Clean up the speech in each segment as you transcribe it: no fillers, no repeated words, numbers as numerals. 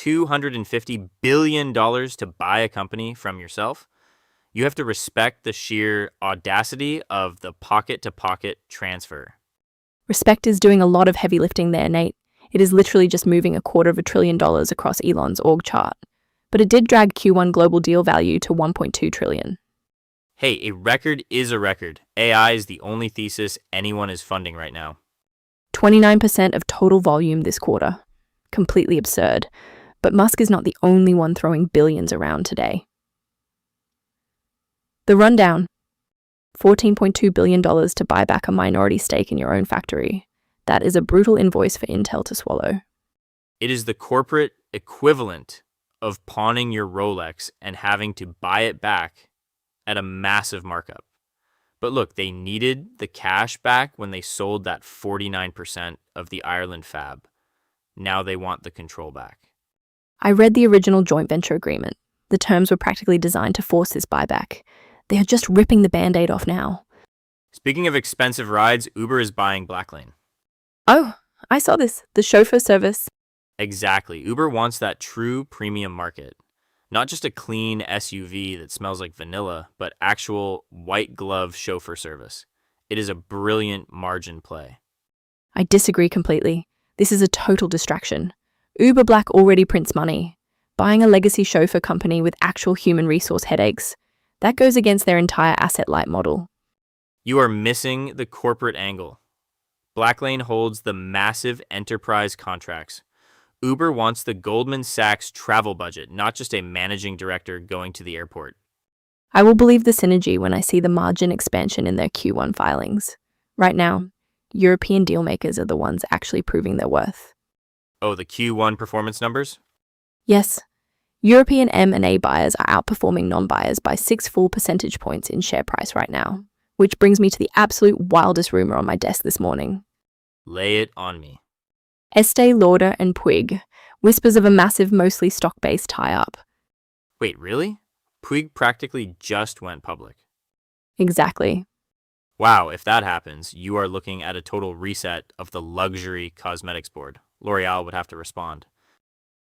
$250 billion to buy a company from yourself, you have to respect the sheer audacity of the pocket-to-pocket transfer. Respect is doing a lot of heavy lifting there, Nate. It is literally just moving $250 billion across Elon's org chart. But it did drag Q1 global deal value to $1.2 trillion. Hey, a record is a record. AI is the only thesis anyone is funding right now. 29% of total volume this quarter. Completely absurd. But Musk is not the only one throwing billions around today. The rundown. $14.2 billion to buy back a minority stake in your own factory. That is a brutal invoice for Intel to swallow. It is the corporate equivalent of pawning your Rolex and having to buy it back at a massive markup. But look, they needed the cash back when they sold that 49% of the Ireland fab. Now they want the control back. I read the original joint venture agreement. The terms were practically designed to force this buyback. They are just ripping the Band-Aid off now. Speaking of expensive rides, Uber is buying Blacklane. Oh, I saw this. The chauffeur service. Exactly. Uber wants that true premium market. Not just a clean SUV that smells like vanilla, but actual white glove chauffeur service. It is a brilliant margin play. I disagree completely. This is a total distraction. Uber Black already prints money. Buying a legacy chauffeur company with actual human resource headaches, that goes against their entire asset-light model. You are missing the corporate angle. Blacklane holds the massive enterprise contracts. Uber wants the Goldman Sachs travel budget, not just a managing director going to the airport. I will believe the synergy when I see the margin expansion in their Q1 filings. Right now, European dealmakers are the ones actually proving their worth. Oh, the Q1 performance numbers? Yes, European M&A buyers are outperforming non-buyers by 6 full percentage points in share price right now, which brings me to the absolute wildest rumor on my desk this morning. Lay it on me. Estee Lauder and Puig, whispers of a massive, mostly stock-based tie-up. Wait, really? Puig practically just went public. Exactly. Wow, if that happens, you are looking at a total reset of the luxury cosmetics board. L'Oreal would have to respond.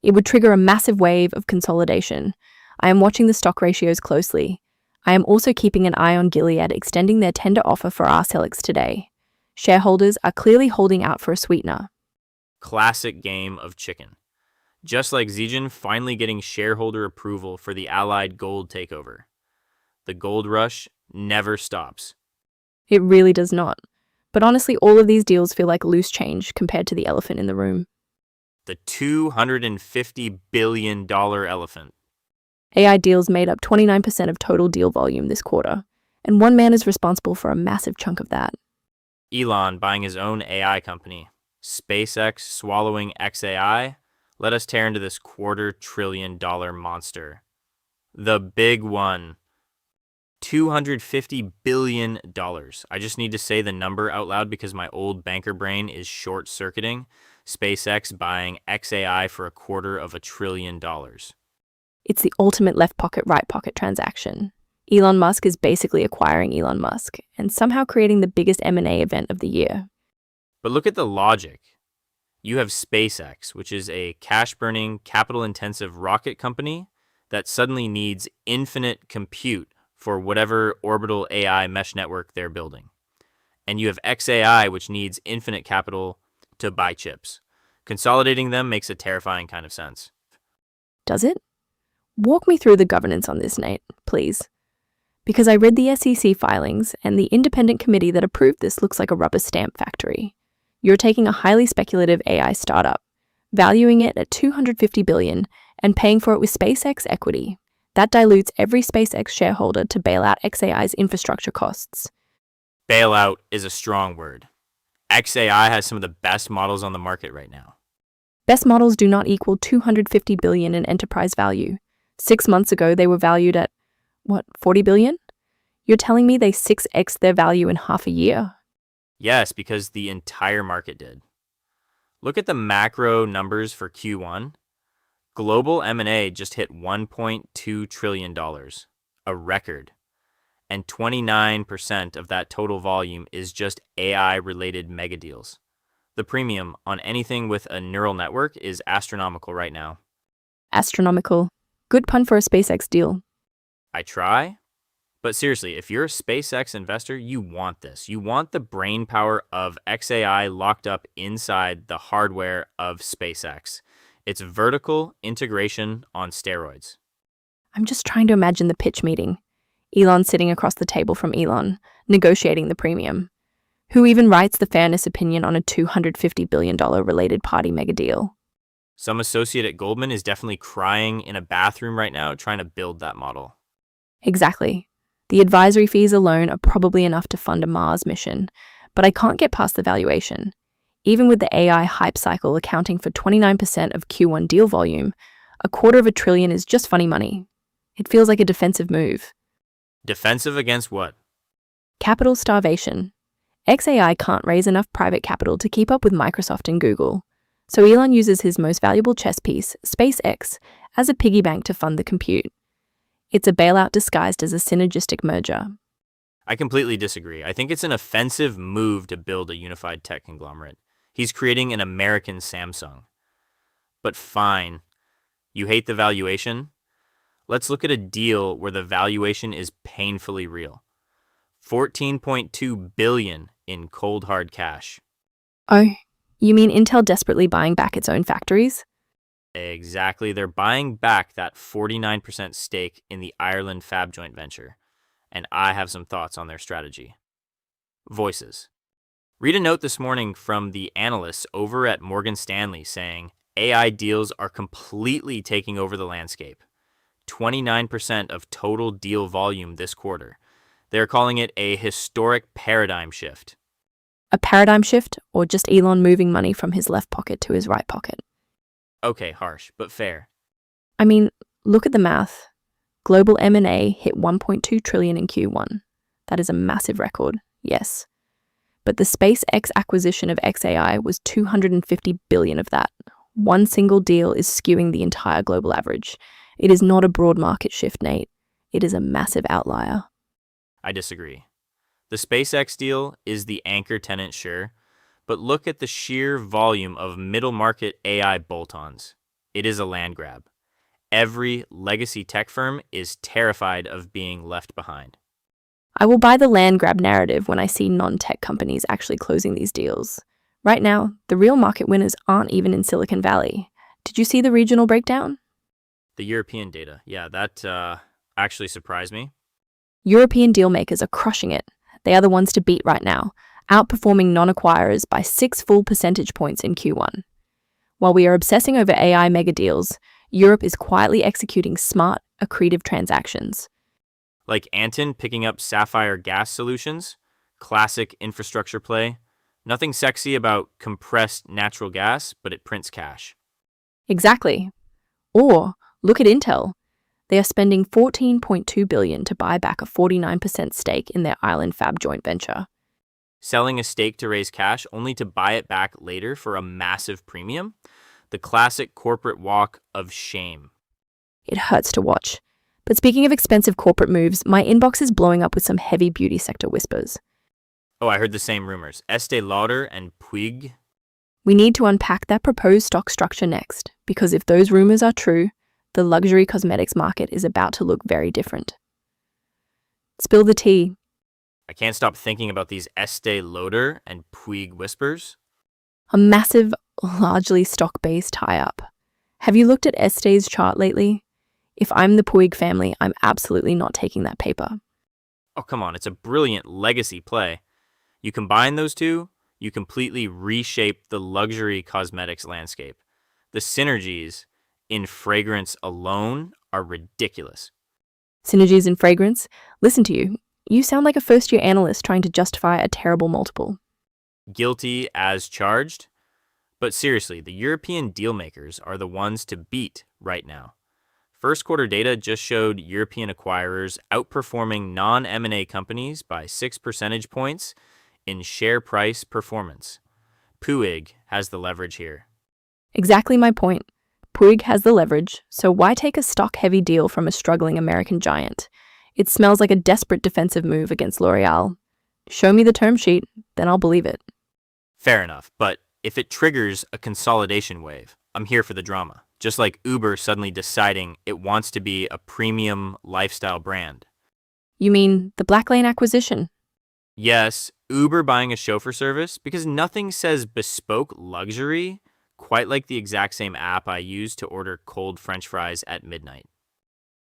It would trigger a massive wave of consolidation. I am watching the stock ratios closely. I am also keeping an eye on Gilead extending their tender offer for Arcellx today. Shareholders are clearly holding out for a sweetener. Classic game of chicken. Just like Zigen finally getting shareholder approval for the Allied gold takeover. The gold rush never stops. It really does not. But honestly, all of these deals feel like loose change compared to the elephant in the room. The $250 billion elephant. AI deals made up 29% of total deal volume this quarter, and one man is responsible for a massive chunk of that. Elon buying his own AI company. SpaceX swallowing xAI. Let us tear into this $250 billion monster. The big one. $250 billion. I just need to say the number out loud because my old banker brain is short-circuiting. SpaceX buying xAI for $250 billion. It's the ultimate left pocket, right pocket transaction. Elon Musk is basically acquiring Elon Musk and somehow creating the biggest M&A event of the year. But look at the logic. You have SpaceX, which is a cash-burning, capital-intensive rocket company that suddenly needs infinite compute for whatever orbital AI mesh network they're building. And you have xAI, which needs infinite capital to buy chips. Consolidating them makes a terrifying kind of sense. Does it? Walk me through the governance on this, Nate, please. Because I read the SEC filings, and the independent committee that approved this looks like a rubber stamp factory. You're taking a highly speculative AI startup, valuing it at $250 billion, and paying for it with SpaceX equity. That dilutes every SpaceX shareholder to bail out xAI's infrastructure costs. Bailout is a strong word. xAI has some of the best models on the market right now. Best models do not equal $250 billion in enterprise value. 6 months ago, they were valued at, $40 billion? You're telling me they 6x their value in half a year? Yes, because the entire market did. Look at the macro numbers for Q1. Global M&A just hit $1.2 trillion, a record. And 29% of that total volume is just AI-related mega deals. The premium on anything with a neural network is astronomical right now. Astronomical. Good pun for a SpaceX deal. I try. But seriously, if you're a SpaceX investor, you want this. You want the brain power of xAI locked up inside the hardware of SpaceX. It's vertical integration on steroids. I'm just trying to imagine the pitch meeting. Elon sitting across the table from Elon, negotiating the premium. Who even writes the fairness opinion on a $250 billion related party mega deal? Some associate at Goldman is definitely crying in a bathroom right now trying to build that model. Exactly. The advisory fees alone are probably enough to fund a Mars mission, but I can't get past the valuation. Even with the AI hype cycle accounting for 29% of Q1 deal volume, $250 billion is just funny money. It feels like a defensive move. Defensive against what? Capital starvation. xAI can't raise enough private capital to keep up with Microsoft and Google, so Elon uses his most valuable chess piece, SpaceX, as a piggy bank to fund the compute. It's a bailout disguised as a synergistic merger. I completely disagree. I think it's an offensive move to build a unified tech conglomerate. He's creating an American Samsung. But fine. You hate the valuation? Let's look at a deal where the valuation is painfully real. $14.2 billion in cold hard cash. Oh, you mean Intel desperately buying back its own factories? Exactly. They're buying back that 49% stake in the Ireland Fab joint venture. And I have some thoughts on their strategy. Voices. Read a note this morning from the analysts over at Morgan Stanley saying AI deals are completely taking over the landscape. 29% of total deal volume this quarter. They're calling it a historic paradigm shift. A paradigm shift, or just Elon moving money from his left pocket to his right pocket? Okay, harsh, but fair. I mean, look at the math. Global M&A hit $1.2 trillion in Q1. That is a massive record, yes. But the SpaceX acquisition of xAI was $250 billion of that. One single deal is skewing the entire global average. It is not a broad market shift, Nate. It is a massive outlier. I disagree. The SpaceX deal is the anchor tenant, sure, but look at the sheer volume of middle market AI bolt-ons. It is a land grab. Every legacy tech firm is terrified of being left behind. I will buy the land grab narrative when I see non-tech companies actually closing these deals. Right now, the real market winners aren't even in Silicon Valley. Did you see the regional breakdown? The European data, yeah, that actually surprised me. European dealmakers are crushing it. They are the ones to beat right now, outperforming non-acquirers by 6 full percentage points in Q1. While we are obsessing over AI mega deals, Europe is quietly executing smart, accretive transactions. Like Antin picking up Sapphire Gas Solutions, classic infrastructure play. Nothing sexy about compressed natural gas, but it prints cash. Exactly. Or look at Intel. They are spending $14.2 billion to buy back a 49% stake in their Ireland Fab joint venture. Selling a stake to raise cash only to buy it back later for a massive premium? The classic corporate walk of shame. It hurts to watch. But speaking of expensive corporate moves, my inbox is blowing up with some heavy beauty sector whispers. Oh, I heard the same rumors. Estee Lauder and Puig. We need to unpack that proposed stock structure next, because if those rumors are true, the luxury cosmetics market is about to look very different. Spill the tea. I can't stop thinking about these Estee Lauder and Puig whispers. A massive, largely stock-based tie-up. Have you looked at Estee's chart lately? If I'm the Puig family, I'm absolutely not taking that paper. Oh, come on, it's a brilliant legacy play. You combine those two, you completely reshape the luxury cosmetics landscape. The synergies in fragrance alone are ridiculous. Synergies in fragrance? Listen to you. You sound like a first-year analyst trying to justify a terrible multiple. Guilty as charged. But seriously, the European dealmakers are the ones to beat right now. First quarter data just showed European acquirers outperforming non-M&A companies by 6 percentage points in share price performance. Puig has the leverage here. Exactly my point. Puig has the leverage, so why take a stock-heavy deal from a struggling American giant? It smells like a desperate defensive move against L'Oreal. Show me the term sheet, then I'll believe it. Fair enough, but if it triggers a consolidation wave, I'm here for the drama. just like Uber suddenly deciding it wants to be a premium lifestyle brand. You mean the Blacklane acquisition? Yes, Uber buying a chauffeur service because nothing says bespoke luxury quite like the exact same app I use to order cold French fries at midnight.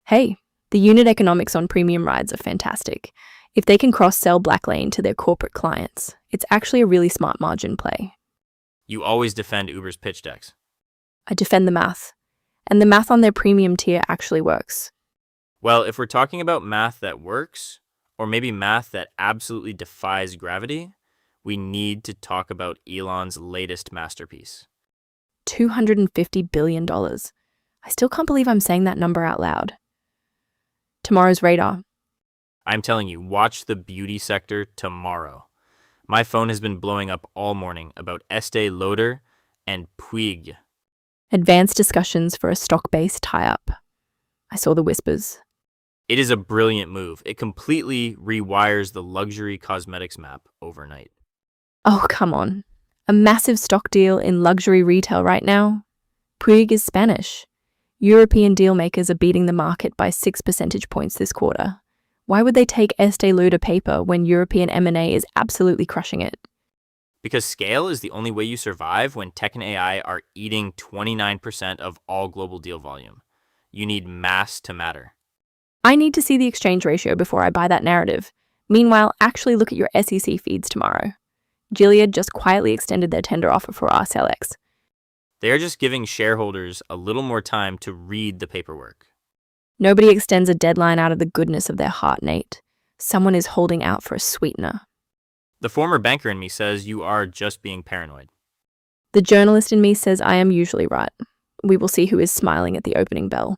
Hey, the unit economics on premium rides are fantastic. If they can cross-sell Blacklane to their corporate clients, it's actually a really smart margin play. You always defend Uber's pitch decks. I defend the math. And the math on their premium tier actually works. Well, if we're talking about math that works, or maybe math that absolutely defies gravity, we need to talk about Elon's latest masterpiece. $250 billion. I still can't believe I'm saying that number out loud. Tomorrow's radar. I'm telling you, watch the beauty sector tomorrow. My phone has been blowing up all morning about Estee Lauder and Puig. Advanced discussions for a stock-based tie-up. I saw the whispers. It is a brilliant move. It completely rewires the luxury cosmetics map overnight. Oh, come on. A massive stock deal in luxury retail right now? Puig is Spanish. European dealmakers are beating the market by 6 percentage points this quarter. Why would they take Estee Lauder paper when European M&A is absolutely crushing it? Because scale is the only way you survive when tech and AI are eating 29% of all global deal volume. You need mass to matter. I need to see the exchange ratio before I buy that narrative. Meanwhile, actually look at your SEC feeds tomorrow. Gilead just quietly extended their tender offer for RSLX. They are just giving shareholders a little more time to read the paperwork. Nobody extends a deadline out of the goodness of their heart, Nate. Someone is holding out for a sweetener. The former banker in me says you are just being paranoid. The journalist in me says I am usually right. We will see who is smiling at the opening bell.